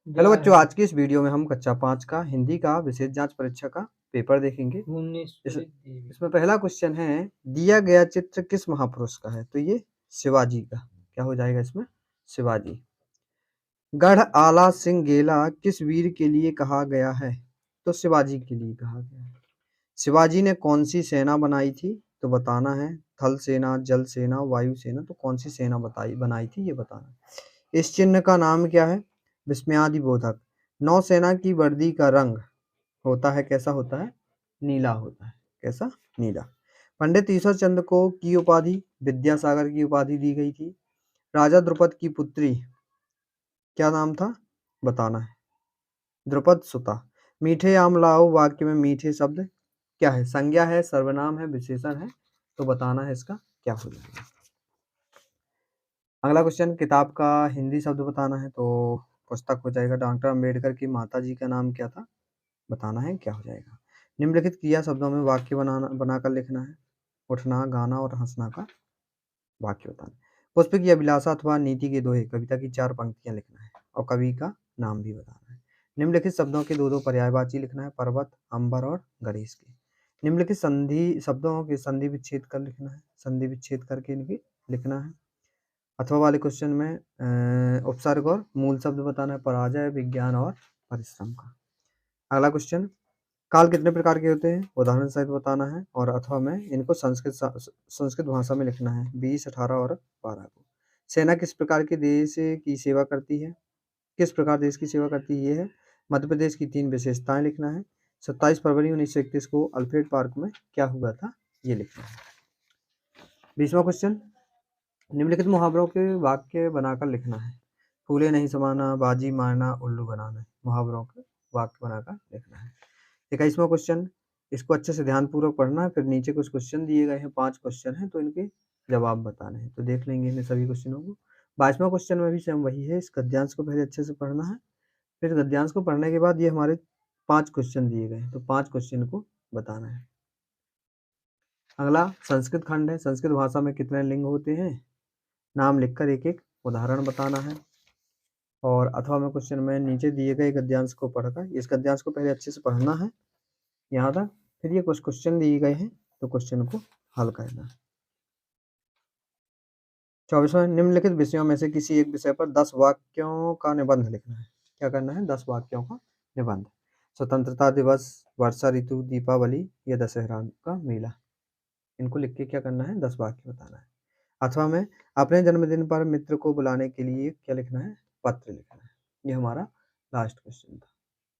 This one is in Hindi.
हेलो बच्चों, आज की इस वीडियो में हम कक्षा 5 का हिंदी का विशेष जांच परीक्षा का पेपर देखेंगे। इसमें पहला क्वेश्चन है, दिया गया चित्र किस महापुरुष का है? तो ये शिवाजी का क्या हो जाएगा इसमें? शिवाजी। गढ़ आला सिंह गेला किस वीर के लिए कहा गया है? तो शिवाजी के लिए कहा गया है। शिवाजी ने कौन सी सेना बनाई थी? तो बताना है थल सेना, जल सेना, वायु सेना। तो कौन सी सेना बनाई थी ये बताना है। इस चिन्ह का नाम क्या है? विस्मयादि बोधक। नौसेना की वर्दी का रंग होता है, कैसा होता है? नीला होता है। कैसा? नीला। पंडित ईश्वर चंद्र को की उपाधि विद्यासागर की उपाधि दी गई थी। राजा द्रुपद की पुत्री क्या नाम था? बताना है। द्रुपद सुता। मीठे आम लाओ वाक्य में मीठे शब्द क्या है? संज्ञा है, सर्वनाम है, विशेषण है। तो बताना है इसका क्या हो जाएगा। अगला क्वेश्चन, किताब का हिंदी शब्द बताना है। तो पुस्तक हो जाएगा। डॉक्टर अंबेडकर की माता जी का नाम क्या था? बताना है क्या हो जाएगा। निम्नलिखित क्रिया शब्दों में वाक्य बनाकर लिखना है। उठना, गाना और हंसना का वाक्य बताना है। पुष्प की अभिलाषा अथवा नीति के दोहे कविता की 4 पंक्तियां लिखना है और कवि का नाम भी बताना है। निम्नलिखित शब्दों के दो पर्यायवाची लिखना है, पर्वत, अंबर और गणेश के। निम्नलिखित संधि शब्दों के संधि विच्छेद कर लिखना है, संधि विच्छेद करके इनकी लिखना है। अथवा वाले क्वेश्चन में उपसर्ग और मूल शब्द बताना है, पराजय, विज्ञान और परिश्रम का। अगला क्वेश्चन, काल कितने प्रकार के होते हैं? उदाहरण सहित बताना है। और अथवा में इनको संस्कृत भाषा में लिखना है, 20, 18 और 12 को। सेना किस प्रकार के देश की सेवा करती है? किस प्रकार देश की सेवा करती है? ये है। मध्य प्रदेश की 3 विशेषताएं लिखना है। 27 फरवरी 1931 को अल्फ्रेड पार्क में क्या हुआ था? ये लिखना है। 20वां क्वेश्चन, निम्नलिखित मुहावरों के वाक्य बनाकर लिखना है। फूले नहीं समाना, बाजी मारना, उल्लू बनाना। मुहावरों के वाक्य बनाकर लिखना है। 21वां क्वेश्चन, इसको अच्छे से ध्यानपूर्वक पढ़ना है। फिर नीचे कुछ क्वेश्चन दिए गए हैं, 5 क्वेश्चन हैं, तो इनके जवाब बताने हैं। तो देख लेंगे इन सभी क्वेश्चनों को। 22वां क्वेश्चन में भी सेम वही है। इस गद्यांश को पहले अच्छे से पढ़ना है। फिर गद्यांश को पढ़ने के बाद ये हमारे 5 क्वेश्चन दिए गए हैं, तो 5 क्वेश्चन को बताना है। अगला संस्कृत खंड है। संस्कृत भाषा में कितने लिंग होते हैं? नाम लिखकर एक एक उदाहरण बताना है। और अथवा में क्वेश्चन में नीचे दिए गए गद्यांश को पढ़कर, इस गद्यांश को पहले अच्छे से पढ़ना है यहाँ तक। फिर ये कुछ क्वेश्चन दिए गए हैं, तो क्वेश्चन को हल करना है। 24वां, निम्नलिखित विषयों में से किसी एक विषय पर 10 वाक्यों का निबंध लिखना है। क्या करना है? 10 वाक्यों का निबंध। स्वतंत्रता दिवस, वर्षा ऋतु, दीपावली या दशहरा का मेला। इनको लिख के क्या करना है? 10 वाक्य बताना है। अथवा में अपने जन्मदिन पर मित्र को बुलाने के लिए क्या लिखना है? पत्र लिखना है। ये हमारा लास्ट क्वेश्चन था।